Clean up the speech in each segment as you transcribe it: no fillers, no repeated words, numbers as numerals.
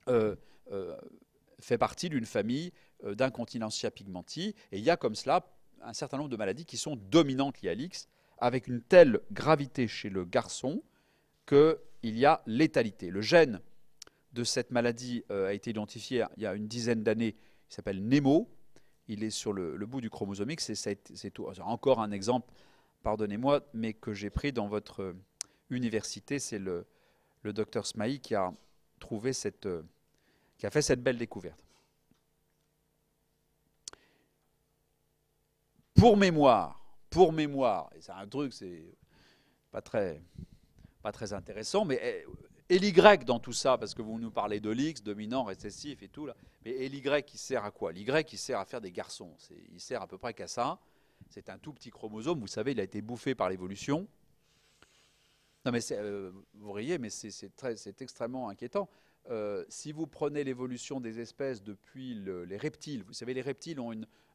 euh, euh, fait partie d'une famille d'incontinentia pigmenti. Et il y a comme cela un certain nombre de maladies qui sont dominantes liées à l'X, avec une telle gravité chez le garçon qu'il y a létalité. Le gène de cette maladie a été identifié il y a une dizaine d'années. Il s'appelle Nemo. Il est sur le bout du chromosome X. C'est tout. Encore un exemple, pardonnez-moi, mais que j'ai pris dans votre université. C'est le docteur Smaï qui a trouvé qui a fait cette belle découverte. Pour mémoire, et c'est un truc, c'est pas très, pas très intéressant, mais et l'Y dans tout ça, parce que vous nous parlez de l'X, dominant, récessif et tout, là, mais et l'Y, il sert à quoi? L'Y, il sert à faire des garçons. Il sert à peu près qu'à ça. C'est un tout petit chromosome, vous savez, il a été bouffé par l'évolution. Non, mais vous riez, mais c'est extrêmement inquiétant. Si vous prenez l'évolution des espèces depuis les reptiles, vous savez,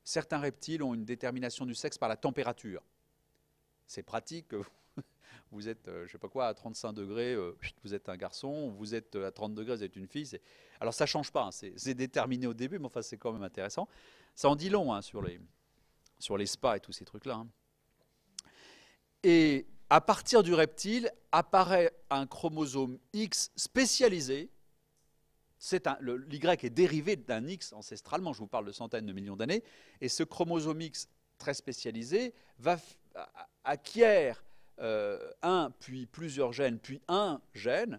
certains reptiles ont une détermination du sexe par la température. C'est pratique. Vous êtes, je sais pas quoi, à 35 degrés, vous êtes un garçon. Vous êtes à 30 degrés, vous êtes une fille. Alors ça change pas. Hein, c'est déterminé au début, mais enfin c'est quand même intéressant. Ça en dit long hein, sur les spas et tous ces trucs-là. Hein. Et à partir du reptile apparaît un chromosome X spécialisé. L'Y est dérivé d'un X ancestralement, je vous parle de centaines de millions d'années, et ce chromosome X très spécialisé acquiert un, puis plusieurs gènes, puis un gène,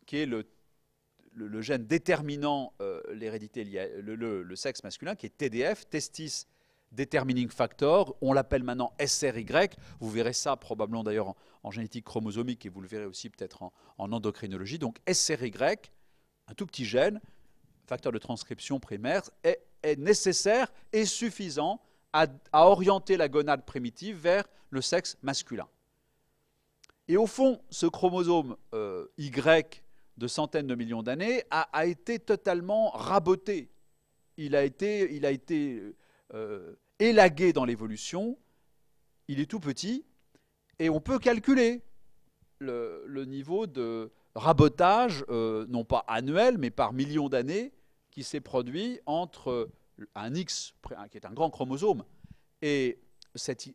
qui est le gène déterminant l'hérédité liée le sexe masculin, qui est TDF, Testis Determining Factor, on l'appelle maintenant SRY, vous verrez ça probablement d'ailleurs en génétique chromosomique, et vous le verrez aussi peut-être en endocrinologie, donc SRY, un tout petit gène, facteur de transcription primaire, est nécessaire et suffisant à orienter la gonade primitive vers le sexe masculin. Et au fond, ce chromosome Y de centaines de millions d'années a été totalement raboté. Il a été élagué dans l'évolution, il est tout petit, et on peut calculer le niveau de rabotage, non pas annuel, mais par millions d'années, qui s'est produit entre un X, qui est un grand chromosome, et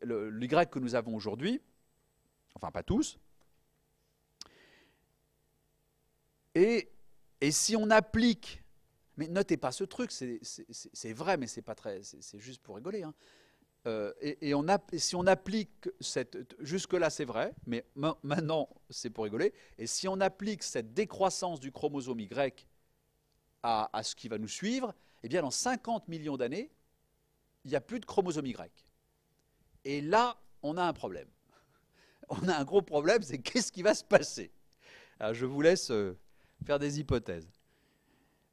l'Y que nous avons aujourd'hui, enfin pas tous. Et si on applique, mais notez pas ce truc, c'est vrai, mais c'est pas très, c'est juste pour rigoler. Hein. Si on applique jusque-là c'est vrai, mais maintenant c'est pour rigoler. Et si on applique cette décroissance du chromosome Y à ce qui va nous suivre, eh bien dans 50 millions d'années, il n'y a plus de chromosome Y. Et là, on a un problème. On a un gros problème, c'est qu'est-ce qui va se passer? Alors, je vous laisse faire des hypothèses.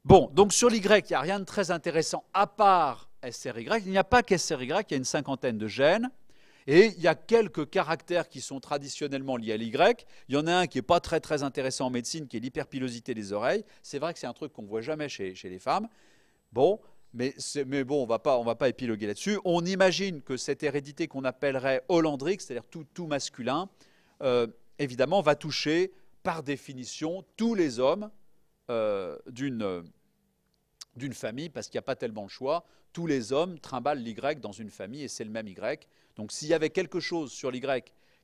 Bon, donc sur l'Y, il n'y a rien de très intéressant à part SRY. Il n'y a pas qu'SRY, il y a une cinquantaine de gènes. Et il y a quelques caractères qui sont traditionnellement liés à l'Y. Il y en a un qui n'est pas très, très intéressant en médecine, qui est l'hyperpilosité des oreilles. C'est vrai que c'est un truc qu'on ne voit jamais chez les femmes. Bon, mais bon, on va pas épiloguer là-dessus. On imagine que cette hérédité qu'on appellerait hollandrique, c'est-à-dire tout masculin, évidemment, va toucher par définition tous les hommes d'une famille, parce qu'il n'y a pas tellement le choix. Tous les hommes trimballent l'Y dans une famille et c'est le même Y. Donc s'il y avait quelque chose sur l'Y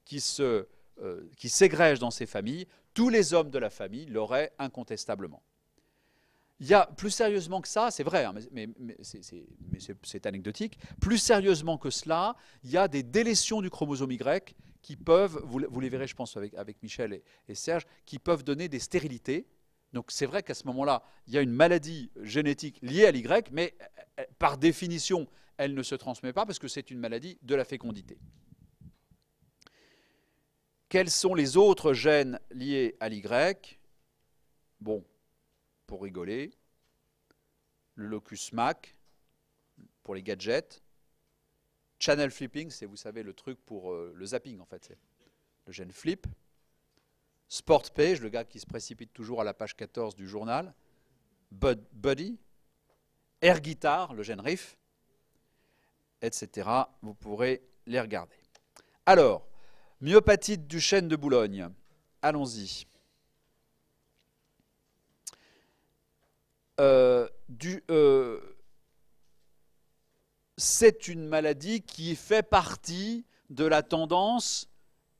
qui s'égrège dans ces familles, tous les hommes de la famille l'auraient incontestablement. Il y a plus sérieusement que ça, c'est vrai, hein, mais c'est anecdotique, plus sérieusement que cela, il y a des délétions du chromosome Y qui peuvent, vous les verrez je pense avec Michel et Serge, qui peuvent donner des stérilités. Donc c'est vrai qu'à ce moment-là, il y a une maladie génétique liée à l'Y, mais par définition, elle ne se transmet pas parce que c'est une maladie de la fécondité. Quels sont les autres gènes liés à l'Y? Bon, pour rigoler, le locus MAC pour les gadgets, channel flipping, c'est, vous savez, le truc pour le zapping en fait, c'est le gène flip, sport page, le gars qui se précipite toujours à la page 14 du journal, buddy, air guitar, le gène riff, etc. Vous pourrez les regarder. Alors, myopatite du chêne de Boulogne, allons-y. c'est une maladie qui fait partie de la tendance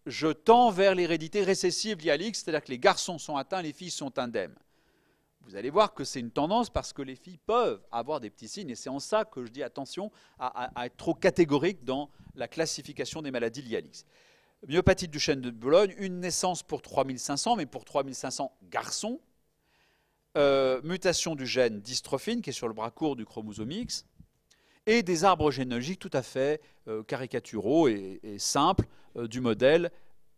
je tends vers l'hérédité récessive liée à l'X, c'est-à-dire que les garçons sont atteints, les filles sont indemnes. Vous allez voir que c'est une tendance parce que les filles peuvent avoir des petits signes, et c'est en ça que je dis attention à être trop catégorique dans la classification des maladies liées à l'X. Myopathie de Duchenne de Bologne, une naissance pour 3500, mais pour 3500 garçons. Mutation du gène dystrophine, qui est sur le bras court du chromosome X, et des arbres généalogiques tout à fait caricaturaux et simples du modèle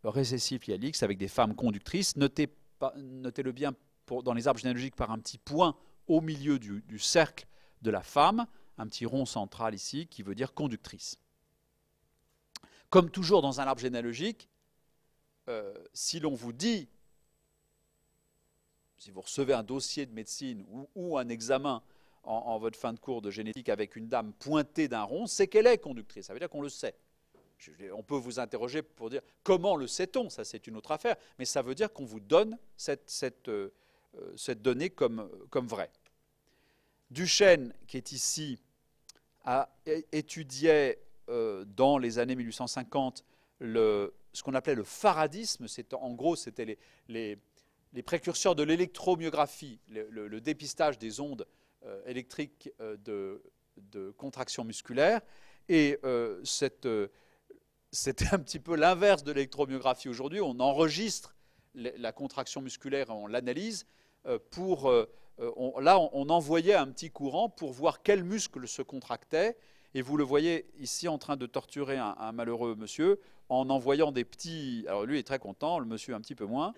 récessif lié à l'X avec des femmes conductrices. Notez-le bien dans les arbres généalogiques par un petit point au milieu du cercle de la femme, un petit rond central ici qui veut dire conductrice. Comme toujours dans un arbre généalogique, si l'on vous dit, si vous recevez un dossier de médecine ou un examen en votre fin de cours de génétique avec une dame pointée d'un rond, c'est qu'elle est conductrice. Ça veut dire qu'on le sait. On peut vous interroger pour dire comment le sait-on, ça c'est une autre affaire, mais ça veut dire qu'on vous donne cette donnée comme vraie. Duchenne, qui est ici, étudiait dans les années 1850 ce qu'on appelait le faradisme. En gros, c'était les précurseurs de l'électromyographie, le dépistage des ondes électriques de contraction musculaire. Et c'était un petit peu l'inverse de l'électromyographie aujourd'hui. On enregistre la contraction musculaire, on l'analyse. Là, on envoyait un petit courant pour voir quel muscle se contractait. Et vous le voyez ici en train de torturer un malheureux monsieur en envoyant des petits... Alors lui est très content, le monsieur un petit peu moins.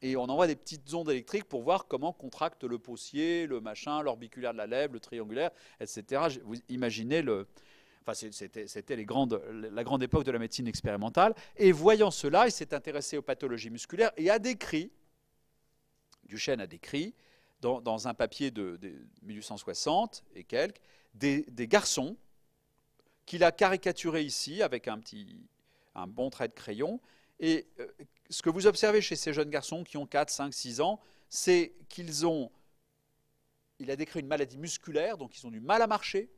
Et on envoie des petites ondes électriques pour voir comment contracte le paucier, le machin, l'orbiculaire de la lèvre, le triangulaire, etc. Vous imaginez Enfin, c'était la grande époque de la médecine expérimentale. Et voyant cela, il s'est intéressé aux pathologies musculaires et a décrit, Duchenne a décrit, dans un papier de 1860 et quelques, des garçons qu'il a caricaturés ici avec un bon trait de crayon. Et ce que vous observez chez ces jeunes garçons qui ont 4, 5, 6 ans, c'est il a décrit une maladie musculaire, donc ils ont du mal à marcher.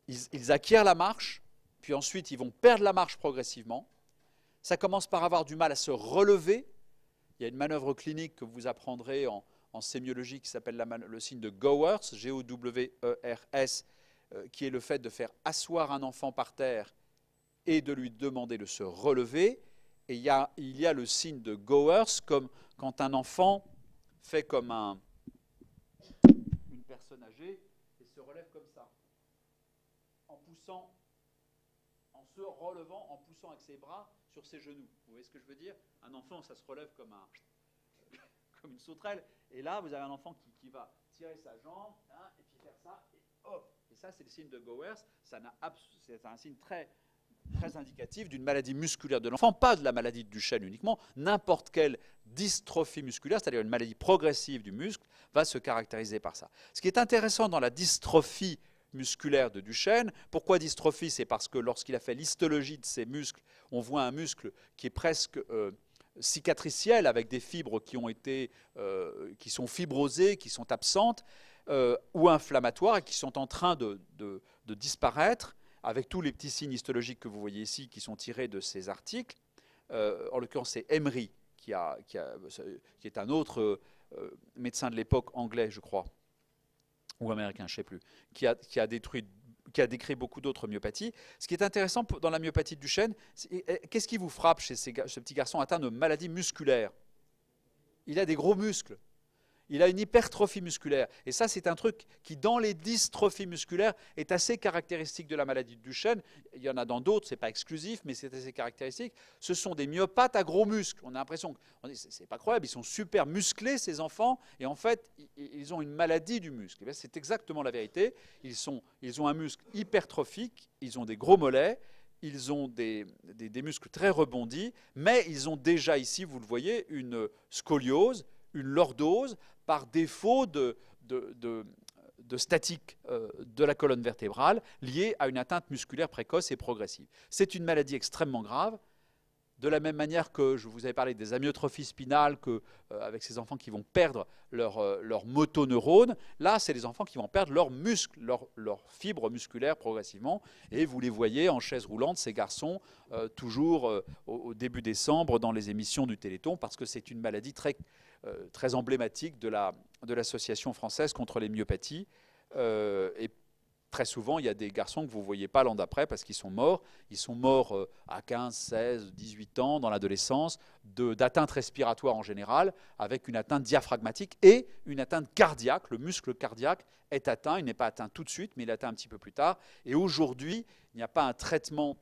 Ils acquièrent la marche, puis ensuite ils vont perdre la marche progressivement. Ça commence par avoir du mal à se relever. Il y a une manœuvre clinique que vous apprendrez en sémiologie qui s'appelle le signe de Gowers, G-O-W-E-R-S, qui est le fait de faire asseoir un enfant par terre et de lui demander de se relever. Et il y a le signe de Gowers, comme quand un enfant fait comme une personne âgée et se relève comme ça, en se relevant, en poussant avec ses bras sur ses genoux. Vous voyez ce que je veux dire? Un enfant, ça se relève comme une sauterelle. Et là, vous avez un enfant qui va tirer sa jambe, hein, et puis faire ça, et hop. Et ça, c'est le signe de Gowers. C'est un signe très indicatif d'une maladie musculaire de l'enfant, pas de la maladie de Duchenne uniquement. N'importe quelle dystrophie musculaire, c'est-à-dire une maladie progressive du muscle, va se caractériser par ça. Ce qui est intéressant dans la dystrophie musculaire de Duchenne, pourquoi dystrophie? C'est parce que lorsqu'il a fait l'histologie de ses muscles, on voit un muscle qui est presque cicatriciel, avec des fibres qui sont fibrosées, qui sont absentes, ou inflammatoires, et qui sont en train de disparaître, avec tous les petits signes histologiques que vous voyez ici, qui sont tirés de ces articles. En l'occurrence, c'est Emery, qui est un autre médecin de l'époque, anglais, je crois, ou américain, je ne sais plus, qui a décrit beaucoup d'autres myopathies. Ce qui est intéressant dans la myopathie de Duchenne, qu'est-ce qui vous frappe chez ce petit garçon atteint de maladie musculaire? Il a des gros muscles. Il a une hypertrophie musculaire. Et ça, c'est un truc qui, dans les dystrophies musculaires, est assez caractéristique de la maladie de Duchenne. Il y en a dans d'autres, ce n'est pas exclusif, mais c'est assez caractéristique. Ce sont des myopathes à gros muscles. On a l'impression que c'est pas croyable, ils sont super musclés, ces enfants, et en fait, ils ont une maladie du muscle. C'est exactement la vérité. Ils ont un muscle hypertrophique, ils ont des gros mollets, ils ont des muscles très rebondis, mais ils ont déjà ici, vous le voyez, une scoliose, une lordose, par défaut de statique de la colonne vertébrale liée à une atteinte musculaire précoce et progressive. C'est une maladie extrêmement grave. De la même manière que je vous avais parlé des amyotrophies spinales, avec ces enfants qui vont perdre leur motoneurones, là, c'est les enfants qui vont perdre leurs muscles, leurs fibres musculaires progressivement. Et vous les voyez en chaise roulante, ces garçons, toujours au début décembre dans les émissions du Téléthon, parce que c'est une maladie très emblématique de l'Association française contre les myopathies. Et très souvent, il y a des garçons que vous ne voyez pas l'an d'après parce qu'ils sont morts. Ils sont morts à 15, 16, 18 ans, dans l'adolescence, d'atteinte respiratoire en général, avec une atteinte diaphragmatique et une atteinte cardiaque. Le muscle cardiaque est atteint. Il n'est pas atteint tout de suite, mais il est atteint un petit peu plus tard. Et aujourd'hui, il n'y a pas un traitement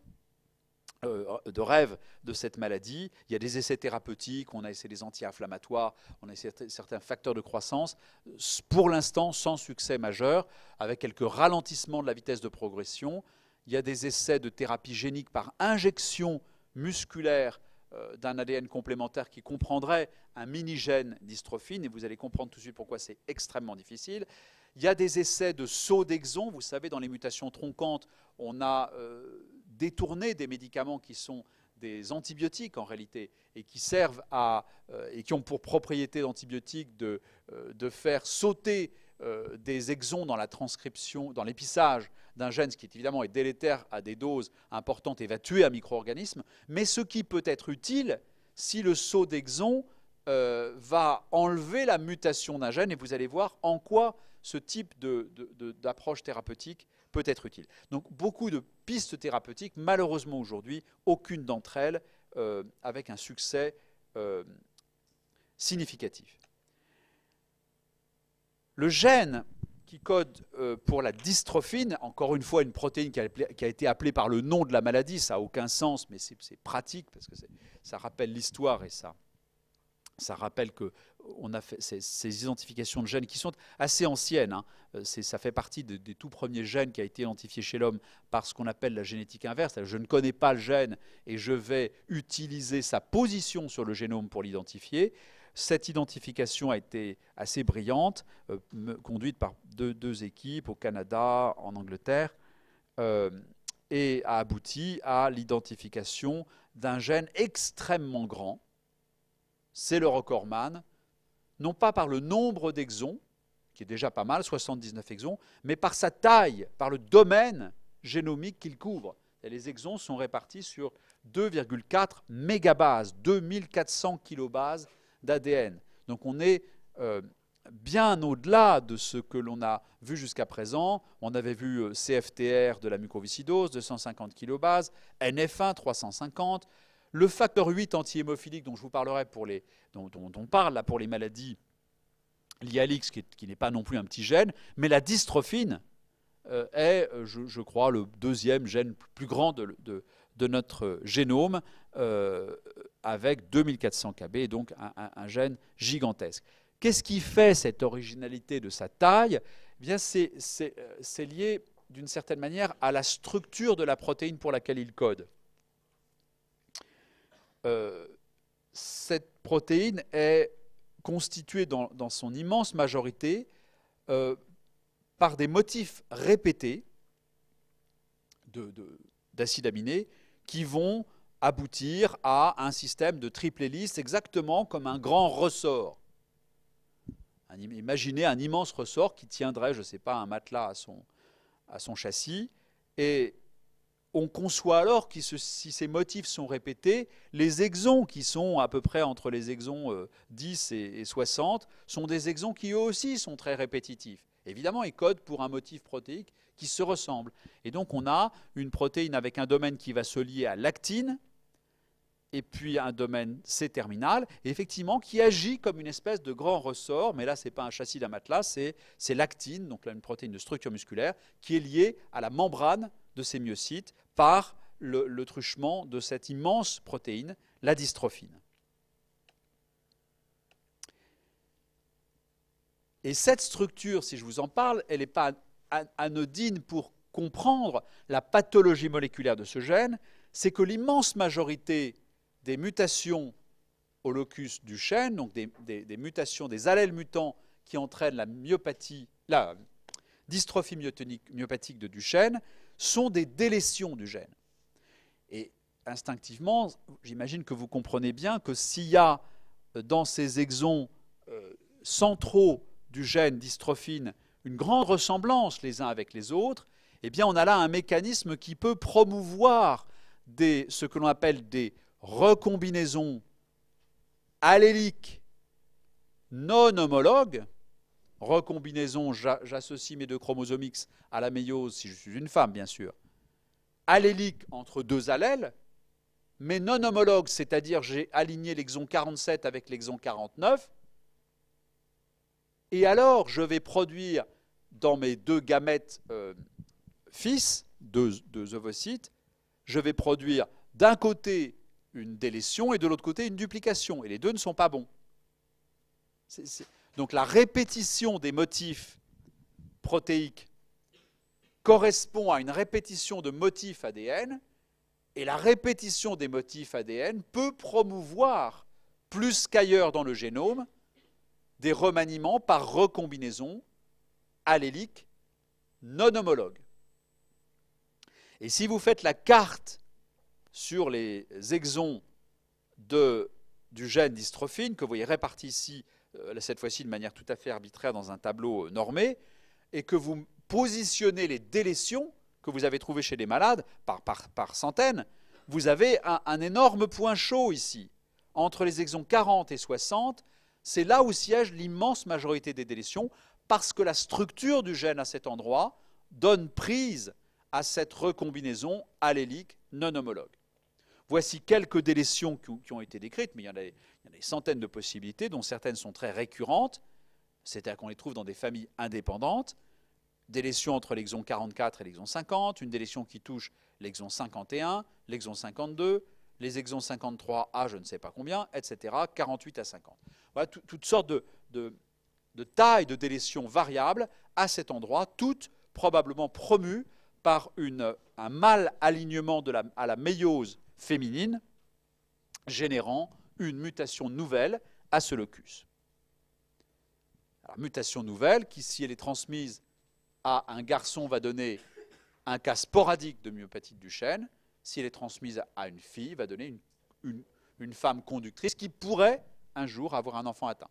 de rêve de cette maladie. Il y a des essais thérapeutiques, on a essayé des anti-inflammatoires, on a essayé certains facteurs de croissance, pour l'instant sans succès majeur, avec quelques ralentissements de la vitesse de progression. Il y a des essais de thérapie génique par injection musculaire d'un ADN complémentaire qui comprendrait un mini-gène dystrophine, et vous allez comprendre tout de suite pourquoi c'est extrêmement difficile. Il y a des essais de saut d'exon. Vous savez, dans les mutations troncantes, on a détourné des médicaments qui sont des antibiotiques en réalité et qui servent et qui ont pour propriété d'antibiotiques de faire sauter des exons dans la transcription, dans l'épissage d'un gène, ce qui évidemment est délétère à des doses importantes et va tuer un micro-organisme, mais ce qui peut être utile si le saut d'exon va enlever la mutation d'un gène, et vous allez voir en quoi ce type d'approche thérapeutique peut être utile. Donc beaucoup de pistes thérapeutiques, malheureusement aujourd'hui, aucune d'entre elles avec un succès significatif. Le gène qui code pour la dystrophine, encore une fois une protéine qui a été appelée par le nom de la maladie, ça n'a aucun sens, mais c'est pratique parce que ça rappelle l'histoire et ça rappelle qu'on a fait ces identifications de gènes qui sont assez anciennes. Hein. Ça fait partie des tout premiers gènes qui a été identifié chez l'homme par ce qu'on appelle la génétique inverse. Je ne connais pas le gène et je vais utiliser sa position sur le génome pour l'identifier. Cette identification a été assez brillante, conduite par deux équipes au Canada, en Angleterre, et a abouti à l'identification d'un gène extrêmement grand. C'est le recordman, non pas par le nombre d'exons, qui est déjà pas mal, 79 exons, mais par sa taille, par le domaine génomique qu'il couvre. Et les exons sont répartis sur 2,4 mégabases, 2400 kilobases d'ADN. Donc on est bien au-delà de ce que l'on a vu jusqu'à présent. On avait vu CFTR de la mucoviscidose, 250 kilobases, NF1, 350. Le facteur 8 anti-hémophilique dont je vous parlerai dont on parle là pour les maladies liées à l'X, qui n'est pas non plus un petit gène, mais la dystrophine est, je crois, le deuxième gène plus grand de notre génome, avec 2400 kb, et donc un gène gigantesque. Qu'est-ce qui fait cette originalité de sa taille? Eh bien, c'est lié d'une certaine manière à la structure de la protéine pour laquelle il code. Cette protéine est constituée dans son immense majorité par des motifs répétés d'acides aminés qui vont aboutir à un système de triple hélice exactement comme un grand ressort. Imaginez un immense ressort qui tiendrait, je ne sais pas, un matelas à son châssis, et on conçoit alors que si ces motifs sont répétés, les exons qui sont à peu près entre les exons 10 et 60 sont des exons qui eux aussi sont très répétitifs. Évidemment, ils codent pour un motif protéique qui se ressemble. Et donc on a une protéine avec un domaine qui va se lier à l'actine, et puis un domaine C-terminal, et effectivement qui agit comme une espèce de grand ressort, mais là ce n'est pas un châssis d'un matelas, c'est l'actine, donc là une protéine de structure musculaire, qui est liée à la membrane de ces myocytes par le truchement de cette immense protéine, la dystrophine. Et cette structure, si je vous en parle, elle n'est pas anodine pour comprendre la pathologie moléculaire de ce gène, c'est que l'immense majorité des mutations au locus du chêne, donc des mutations, des allèles mutants qui entraînent la dystrophie myopathique de Duchenne, sont des délétions du gène. Et instinctivement, j'imagine que vous comprenez bien que s'il y a dans ces exons centraux du gène dystrophine une grande ressemblance les uns avec les autres, eh bien on a là un mécanisme qui peut promouvoir ce que l'on appelle des recombinaisons alléliques non homologues. Recombinaison, j'associe mes deux chromosomes X à la méiose si je suis une femme, bien sûr. Allélique entre deux allèles, mais non homologue, c'est-à-dire j'ai aligné l'exon 47 avec l'exon 49, et alors je vais produire dans mes deux gamètes fils, deux ovocytes, je vais produire d'un côté une délétion et de l'autre côté une duplication, et les deux ne sont pas bons. Donc la répétition des motifs protéiques correspond à une répétition de motifs ADN, et la répétition des motifs ADN peut promouvoir, plus qu'ailleurs dans le génome, des remaniements par recombinaison allélique non homologue. Et si vous faites la carte sur les exons du gène dystrophine, que vous voyez répartis ici, cette fois-ci de manière tout à fait arbitraire dans un tableau normé, et que vous positionnez les délétions que vous avez trouvées chez les malades par centaines, vous avez un énorme point chaud ici. Entre les exons 40 et 60, c'est là où siège l'immense majorité des délétions, parce que la structure du gène à cet endroit donne prise à cette recombinaison allélique non homologue. Voici quelques délétions qui ont été décrites, mais il y en a des centaines de possibilités, dont certaines sont très récurrentes, c'est-à-dire qu'on les trouve dans des familles indépendantes. Délétion entre l'exon 44 et l'exon 50, une délétion qui touche l'exon 51, l'exon 52, les exons 53 à je ne sais pas combien, etc., 48 à 50. Voilà, toutes sortes de tailles de délétions variables à cet endroit, toutes probablement promues par un mal alignement à la méiose féminine, générant une mutation nouvelle à ce locus. Alors, mutation nouvelle qui, si elle est transmise à un garçon, va donner un cas sporadique de myopathie de Duchenne. Si elle est transmise à une fille, va donner une femme conductrice qui pourrait un jour avoir un enfant atteint.